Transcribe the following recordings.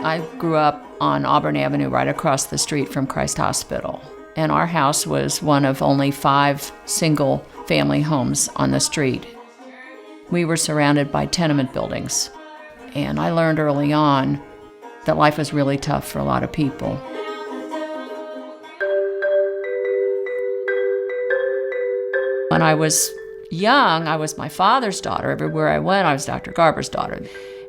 I grew up on Auburn Avenue right across the street from Christ Hospital, and our house was one of only 5 single-family homes on the street. We were surrounded by tenement buildings, and I learned early on that life was really tough for a lot of people. When I was young, I was my father's daughter. Everywhere I went, I was Dr. Garber's daughter.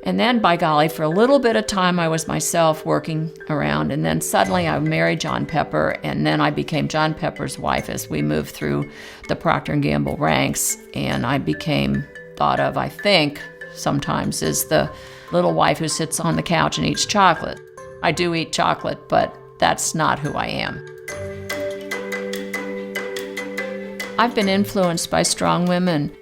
And then, by golly, for a little bit of time, I was myself working around. And then suddenly I married John Pepper, and then I became John Pepper's wife as we moved through the Procter & Gamble ranks. And I became thought of, I think, sometimes as the little wife who sits on the couch and eats chocolate. I do eat chocolate, but that's not who I am. I've been influenced by strong women,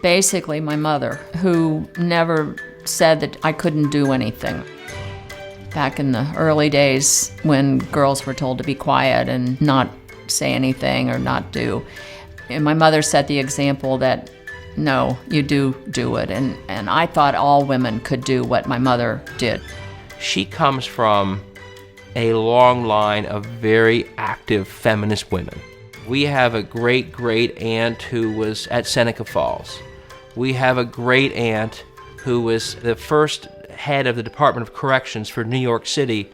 basically my mother, who never said that I couldn't do anything. Back in the early days when girls were told to be quiet and not say anything or not do, and my mother set the example that, no, you do it, and I thought all women could do what my mother did. She comes from a long line of very active feminist women. We have a great aunt who was at Seneca Falls. We have a great aunt who was the first head of the Department of Corrections for New York City.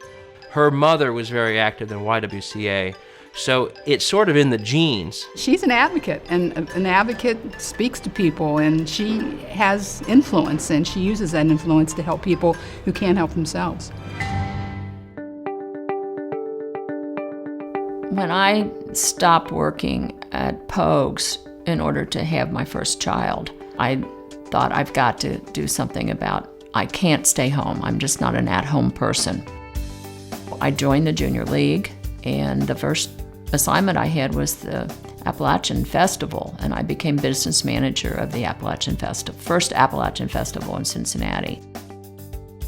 Her mother was very active in YWCA, so it's sort of in the genes. She's an advocate, and an advocate speaks to people, and she has influence, and she uses that influence to help people who can't help themselves. When I stopped working at Pogues in order to have my first child, I thought I've got to do something about, I can't stay home. I'm just not an at-home person. I joined the Junior League, and the first assignment I had was the Appalachian Festival, and I became business manager of the Appalachian Festival, first Appalachian Festival in Cincinnati.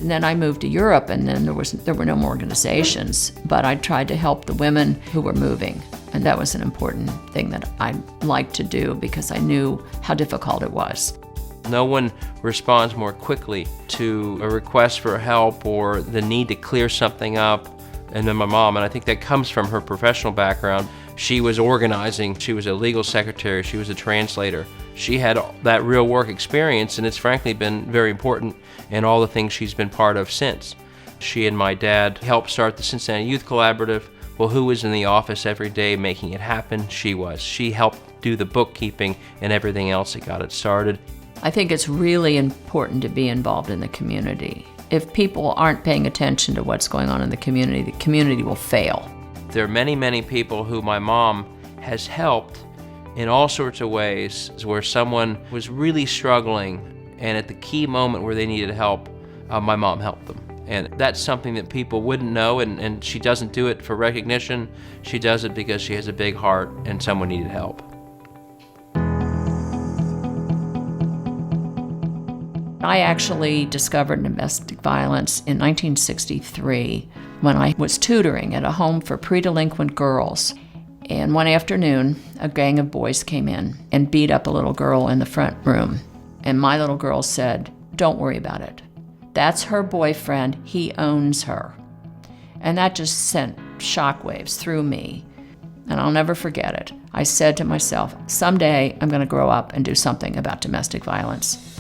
And then I moved to Europe, and then there were no more organizations, but I tried to help the women who were moving, and that was an important thing that I liked to do because I knew how difficult it was. No one responds more quickly to a request for help or the need to clear something up than my mom, and I think that comes from her professional background. She was organizing, she was a legal secretary, she was a translator. She had that real work experience, and it's frankly been very important in all the things she's been part of since. She and my dad helped start the Cincinnati Youth Collaborative. Well, who was in the office every day making it happen? She was. She helped do the bookkeeping and everything else that got it started. I think it's really important to be involved in the community. If people aren't paying attention to what's going on in the community will fail. There are many people who my mom has helped in all sorts of ways, where someone was really struggling, and at the key moment where they needed help, my mom helped them. And that's something that people wouldn't know, and she doesn't do it for recognition. She does it because she has a big heart and someone needed help. I actually discovered domestic violence in 1963 when I was tutoring at a home for pre-delinquent girls. And one afternoon, a gang of boys came in and beat up a little girl in the front room. And my little girl said, "Don't worry about it. That's her boyfriend. He owns her." And that just sent shockwaves through me. And I'll never forget it. I said to myself, someday I'm going to grow up and do something about domestic violence.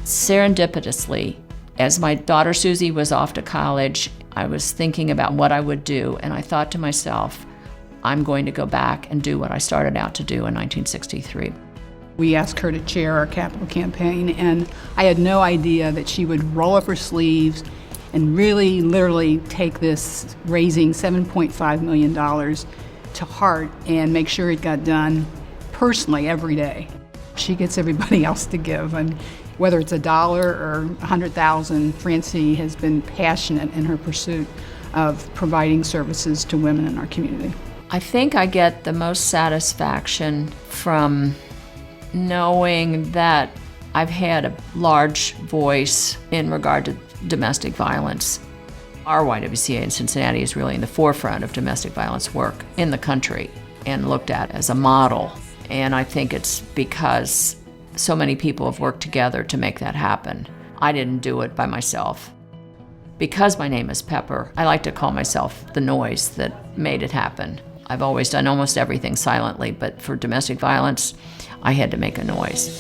Serendipitously, as my daughter Susie was off to college, I was thinking about what I would do, and I thought to myself, I'm going to go back and do what I started out to do in 1963. We asked her to chair our capital campaign, and I had no idea that she would roll up her sleeves and really, literally take this raising $7.5 million to heart and make sure it got done personally every day. She gets everybody else to give, and whether it's $1 or $100,000, Francie has been passionate in her pursuit of providing services to women in our community. I think I get the most satisfaction from knowing that I've had a large voice in regard to domestic violence. Our YWCA in Cincinnati is really in the forefront of domestic violence work in the country and looked at as a model. And I think it's because so many people have worked together to make that happen. I didn't do it by myself. Because my name is Pepper, I like to call myself the noise that made it happen. I've always done almost everything silently, but for domestic violence, I had to make a noise.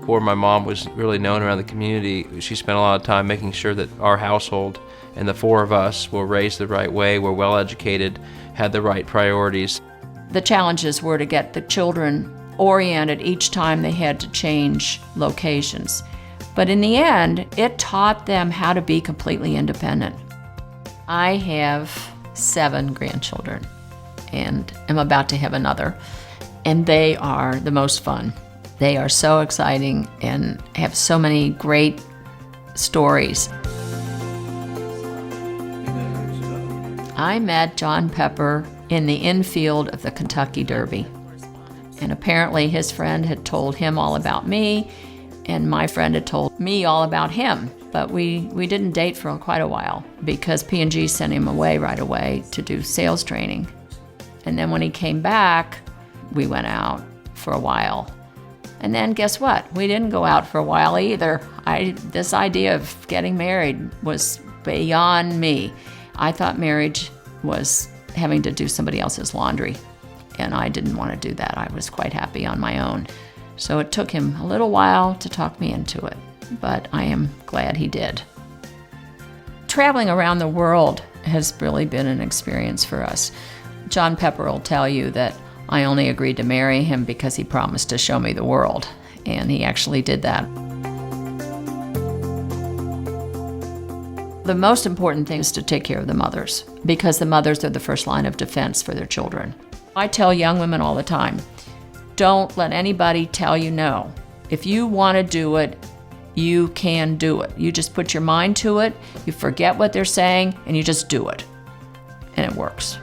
Before my mom was really known around the community, she spent a lot of time making sure that our household and the four of us were raised the right way, were well educated, had the right priorities. The challenges were to get the children oriented each time they had to change locations. But in the end, it taught them how to be completely independent. I have 7 grandchildren and am about to have another, and they are the most fun. They are so exciting and have so many great stories. I met John Pepper in the infield of the Kentucky Derby. And apparently his friend had told him all about me, and my friend had told me all about him. But we didn't date for quite a while because P&G sent him away right away to do sales training. And then when he came back, we went out for a while. And then guess what? We didn't go out for a while either. This idea of getting married was beyond me. I thought marriage was having to do somebody else's laundry. And I didn't want to do that. I was quite happy on my own. So it took him a little while to talk me into it, but I am glad he did. Traveling around the world has really been an experience for us. John Pepper will tell you that I only agreed to marry him because he promised to show me the world, and he actually did that. The most important thing is to take care of the mothers, because the mothers are the first line of defense for their children. I tell young women all the time, don't let anybody tell you no. If you want to do it, you can do it. You just put your mind to it, you forget what they're saying, and you just do it. And it works.